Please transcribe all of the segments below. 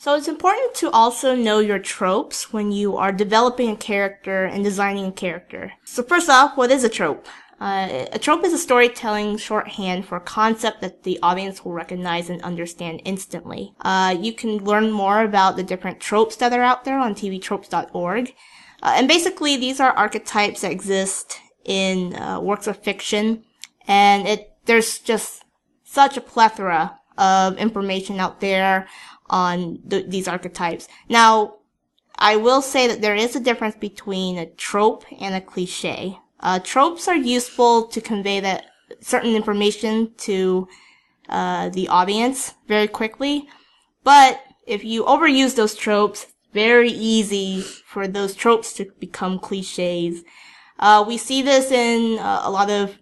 So it's important to also know your tropes when you are developing a character and designing a character. So first off, what is a trope? A trope is a storytelling shorthand for a concept that the audience will recognize and understand instantly. You can learn more about the different tropes that are out there on tvtropes.org. And basically, these are archetypes that exist in works of fiction, and there's just such a plethora of information out there on these archetypes. Now, I will say that there is a difference between a trope and a cliche. Tropes are useful to convey that certain information to the audience very quickly, but if you overuse those tropes, very easy for those tropes to become cliches. We see this in a lot of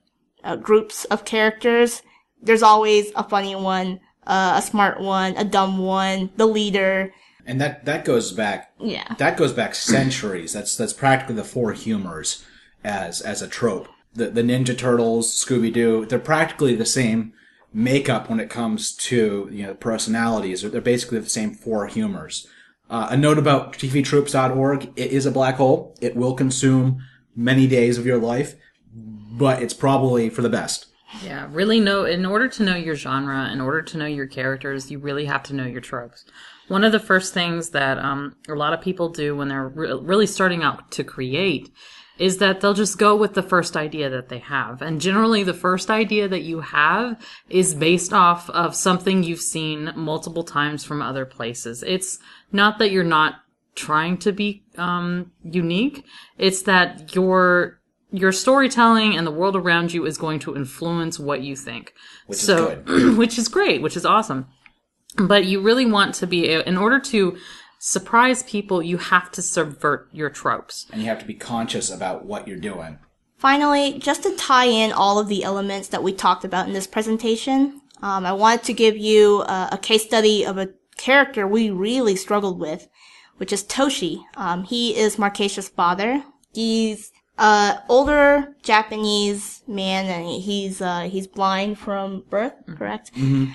groups of characters. There's always a funny one, a smart one, a dumb one, the leader. And that goes back. Yeah. That goes back centuries. That's practically the four humors as a trope. The Ninja Turtles, Scooby-Doo, they're practically the same makeup when it comes to personalities. They're basically the same four humors. A note about tvtropes.org: it is a black hole. It will consume many days of your life, but it's probably for the best. Yeah, really in order to know your genre, in order to know your characters, you really have to know your tropes. One of the first things that a lot of people do when they're really starting out to create is that they'll just go with the first idea that they have. And generally the first idea that you have is based off of something you've seen multiple times from other places. It's not that you're not trying to be unique. It's that your storytelling and the world around you is going to influence what you think. Which is good. Which is great, which is awesome. But you really want to be, in order to surprise people, you have to subvert your tropes. And you have to be conscious about what you're doing. Finally, just to tie in all of the elements that we talked about in this presentation, I wanted to give you a case study of a character we really struggled with, which is Toshi. He is Markeisha's father. He's older Japanese man, and he's blind from birth, correct? Mm-hmm.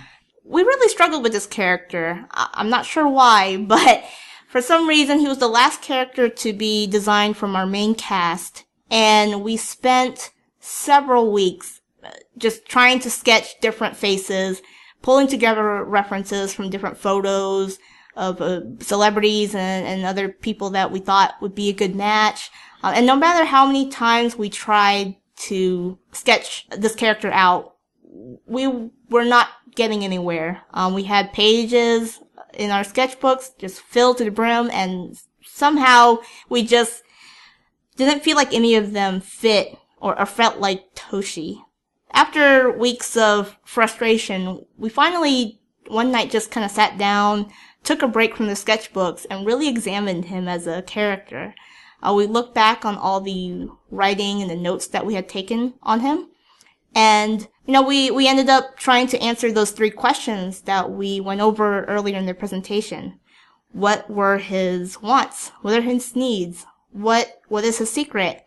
We really struggled with this character. I'm not sure why, but for some reason he was the last character to be designed from our main cast, and we spent several weeks just trying to sketch different faces, pulling together references from different photos of celebrities and other people that we thought would be a good match. And no matter how many times we tried to sketch this character out, we were not getting anywhere. We had pages in our sketchbooks just filled to the brim, and somehow we just didn't feel like any of them fit or felt like Toshi. After weeks of frustration, we finally one night just kind of sat down, took a break from the sketchbooks, and really examined him as a character. We looked back on all the writing and the notes that we had taken on him. And, we ended up trying to answer those 3 questions that we went over earlier in the presentation. What were his wants? What are his needs? What is his secret?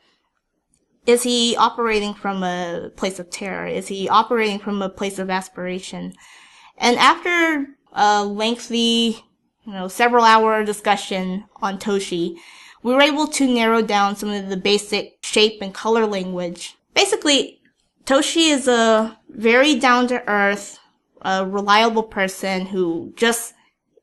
Is he operating from a place of terror? Is he operating from a place of aspiration? And after a lengthy, several hour discussion on Toshi, we were able to narrow down some of the basic shape and color language. Basically, Toshi is a very down-to-earth, reliable person who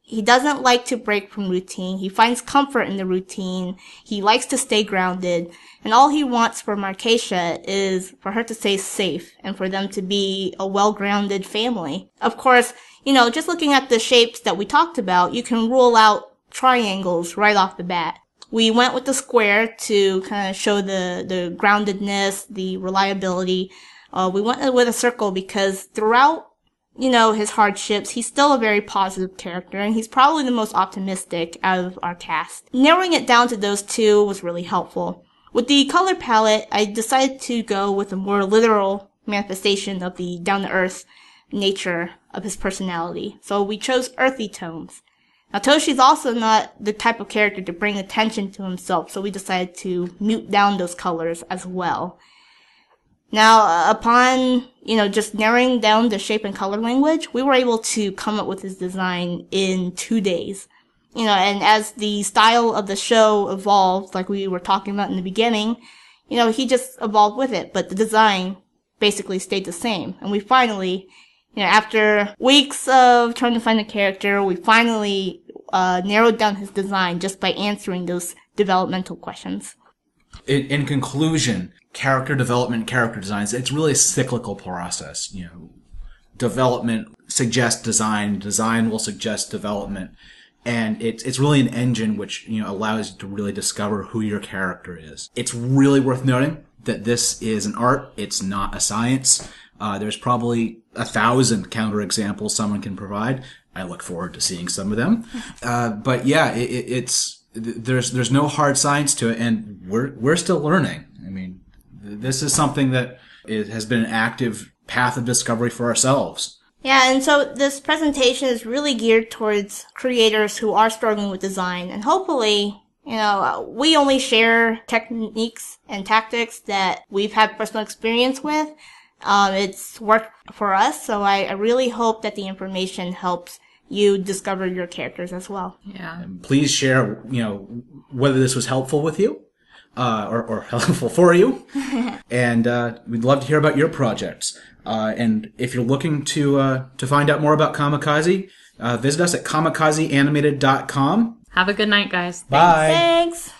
he doesn't like to break from routine. He finds comfort in the routine. He likes to stay grounded. And all he wants for Markeisha is for her to stay safe and for them to be a well-grounded family. Of course, just looking at the shapes that we talked about, you can rule out triangles right off the bat. We went with the square to kind of show the groundedness, the reliability. We went with a circle because throughout, his hardships, he's still a very positive character, and he's probably the most optimistic out of our cast. Narrowing it down to those 2 was really helpful. With the color palette, I decided to go with a more literal manifestation of the down-to-earth nature of his personality. So we chose earthy tones. Now, Toshi's also not the type of character to bring attention to himself, so we decided to mute down those colors as well. Now, upon, just narrowing down the shape and color language, we were able to come up with his design in 2 days. and as the style of the show evolved, like we were talking about in the beginning, he just evolved with it, but the design basically stayed the same. And we finally, after weeks of trying to find a character, we finally narrowed down his design just by answering those developmental questions. In conclusion, character development, character designs, it's really a cyclical process. Development suggests design, design will suggest development, and it's really an engine which allows you to really discover who your character is. It's really worth noting that this is an art, it's not a science. There's probably 1,000 counterexamples someone can provide. I look forward to seeing some of them. But yeah, there's no hard science to it, and we're still learning. I mean, this is something that has been an active path of discovery for ourselves. Yeah, and so this presentation is really geared towards creators who are struggling with design, and hopefully, we only share techniques and tactics that we've had personal experience with. It's worked for us, so I really hope that the information helps you discover your characters as well. Yeah. And please share, whether this was helpful with you, or helpful for you. And, we'd love to hear about your projects. And if you're looking to find out more about Kamikaze, visit us at kamikazeanimated.com. Have a good night, guys. Bye. Thanks.